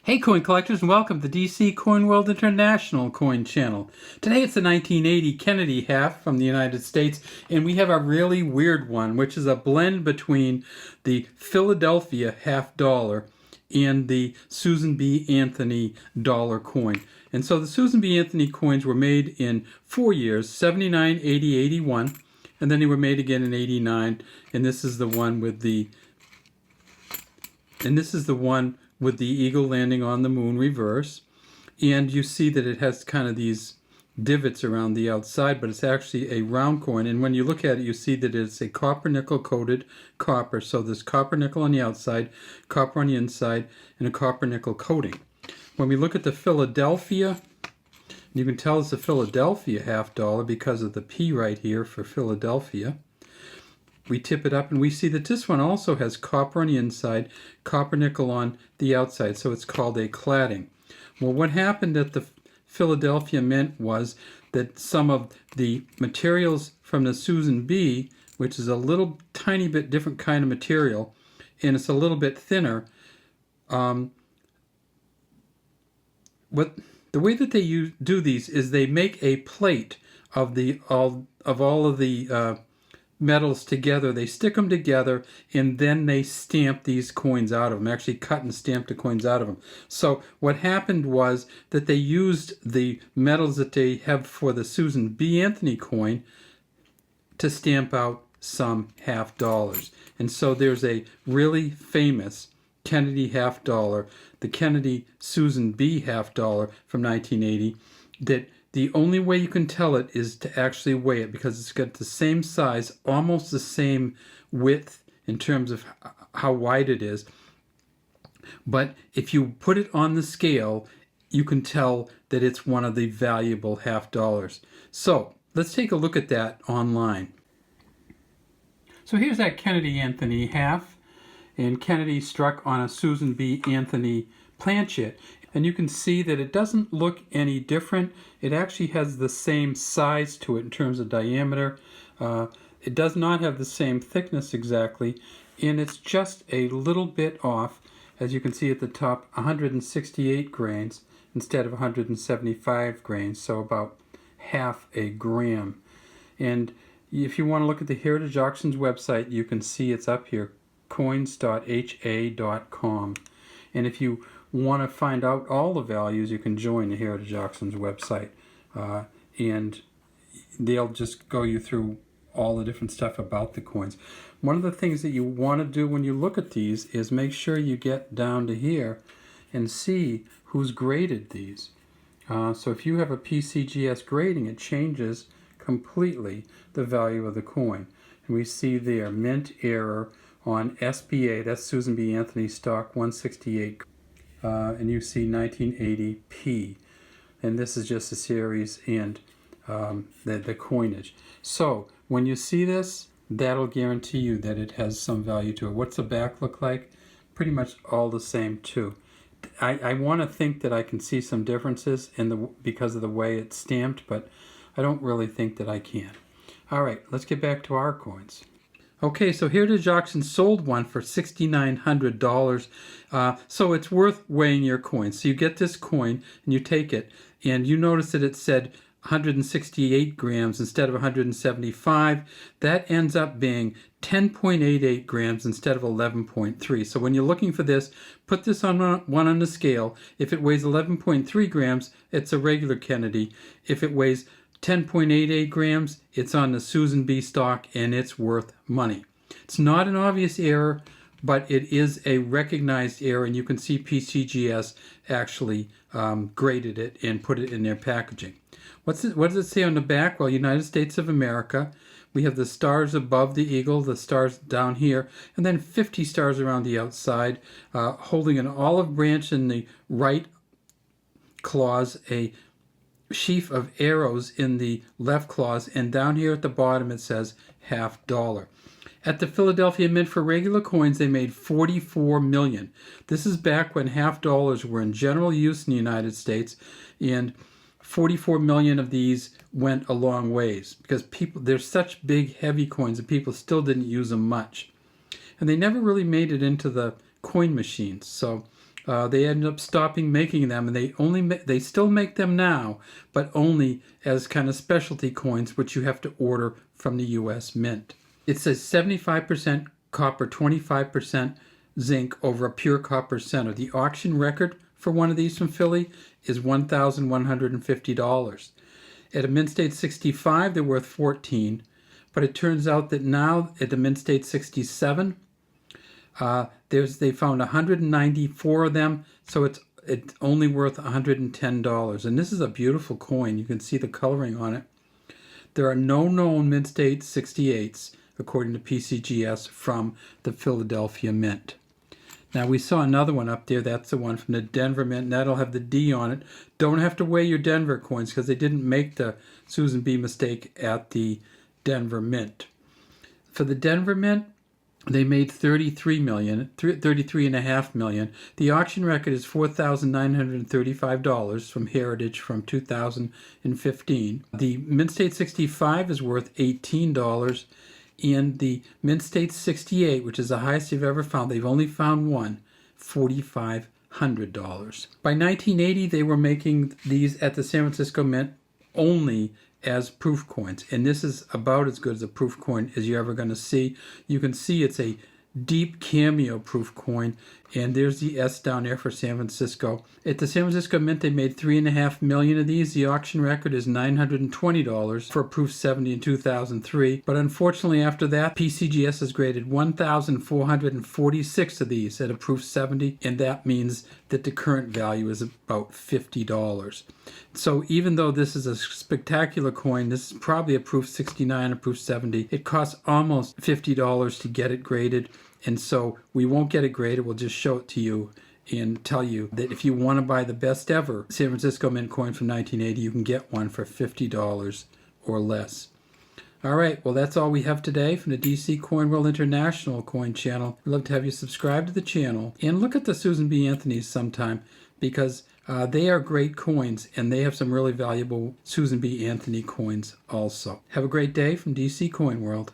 Hey coin collectors, and welcome to DC Coin World International Coin Channel. Today it's the 1980 Kennedy half from the United States, and we have a really weird one, which is a blend between the Philadelphia half dollar and the Susan B. Anthony dollar coin. And so the Susan B. Anthony coins were made in 4 years, 79, 80, 81, and then they were made again in 89, and this is the one with the eagle landing on the moon reverse. And you see that it has kind of these divots around the outside, but it's actually a round coin. And when you look at it, you see that it's a copper nickel coated copper. So there's copper nickel on the outside, copper on the inside, and a copper nickel coating. When we look at the Philadelphia, you can tell it's a Philadelphia half dollar because of the P right here for Philadelphia. We tip it up and we see that this one also has copper on the inside, copper nickel on the outside, so it's called a cladding. Well, what happened at the Philadelphia Mint was that some of the materials from the Susan B, which is a little tiny bit different kind of material, and it's a little bit thinner, the way that they do these is they make a plate of all of the metals together. They stick them together and then they stamp these coins out of them, actually cut and stamp the coins out of them. So what happened was that they used the metals that they have for the Susan B. Anthony coin to stamp out some half dollars. And so there's a really famous Kennedy half dollar, the Kennedy Susan B. half dollar from 1980, that the only way you can tell it is to actually weigh it, because it's got the same size, almost the same width in terms of how wide it is. But if you put it on the scale, you can tell that it's one of the valuable half dollars. So let's take a look at that online. So here's that Kennedy Anthony half, and Kennedy struck on a Susan B. Anthony planchet. And you can see that it doesn't look any different. It actually has the same size to it in terms of diameter. It does not have the same thickness exactly, and it's just a little bit off. As you can see at the top, 168 grains instead of 175 grains, so about half a gram. And if you want to look at the Heritage Auctions website, you can see it's up here, coins.ha.com. And if you want to find out all the values, you can join the Heritage Auctions website, and they'll just go you through all the different stuff about the coins. One of the things that you want to do when you look at these is make sure you get down to here and see who's graded these. So if you have a PCGS grading, it changes completely the value of the coin. And we see there mint error on SBA, that's Susan B. Anthony stock 168. And you see 1980p, and this is just a series and the coinage. So when you see this, that'll guarantee you that it has some value to it. What's the back look like? Pretty much all the same too. I want to think that I can see some differences because of the way it's stamped, but I don't really think that I can. All right, let's get back to our coins. Okay, so Heritage Auctions sold one for $6,900, so it's worth weighing your coins. So you get this coin and you take it, and you notice that it said 168 grams instead of 175. That ends up being 10.88 grams instead of 11.3. So when you're looking for this, put this on one on the scale. If it weighs 11.3 grams, it's a regular Kennedy. If it weighs 10.88 grams, it's on the Susan B stock, and it's worth money. It's not an obvious error, but it is a recognized error, and you can see PCGS actually graded it and put it in their packaging. What does it say on the back? Well, United States of America. We have the stars above the eagle, the stars down here, and then 50 stars around the outside, holding an olive branch in the right claws, a sheaf of arrows in the left claws, and down here at the bottom it says half dollar. At the Philadelphia Mint for regular coins, they made 44 million. This is back when half dollars were in general use in the United States, and 44 million of these went a long ways because they're such big heavy coins and people still didn't use them much. And they never really made it into the coin machines. So They ended up stopping making them, and they still make them now, but only as kind of specialty coins, which you have to order from the U.S. Mint. It says 75% copper, 25% zinc over a pure copper center. The auction record for one of these from Philly is $1,150. At a Mint State 65, they're worth $14, but it turns out that now at the Mint State 67, they found 194 of them, so it's only worth $110. And this is a beautiful coin. You can see the coloring on it. There are no known Mint State 68s, according to PCGS, from the Philadelphia Mint. Now we saw another one up there. That's the one from the Denver Mint, and that'll have the D on it. Don't have to weigh your Denver coins because they didn't make the Susan B mistake at the Denver Mint. For the Denver Mint, they made $33.5 million. The auction record is $4,935 from Heritage from 2015. The Mint State 65 is worth $18. And the Mint State 68, which is the highest they've ever found, they've only found one, $4,500. By 1980, they were making these at the San Francisco Mint only as proof coins. And this is about as good as a proof coin as you're ever going to see. You can see it's a deep cameo proof coin, and there's the S down there for San Francisco. At the San Francisco Mint, they made 3.5 million of these. The auction record is $920 for a proof 70 in 2003, but unfortunately after that, PCGS has graded 1,446 of these at a proof 70, and that means that the current value is about $50. So even though this is a spectacular coin, this is probably a proof 69 or proof 70. It costs almost $50 to get it graded, and so we won't get it graded. We'll just show it to you and tell you that if you want to buy the best ever San Francisco Mint coin from 1980, you can get one for $50 or less. All right, well, that's all we have today from the DC Coin World International Coin Channel. We'd love to have you subscribe to the channel and look at the Susan B. Anthony's sometime, because they are great coins, and they have some really valuable Susan B. Anthony coins also. Have a great day from DC Coin World.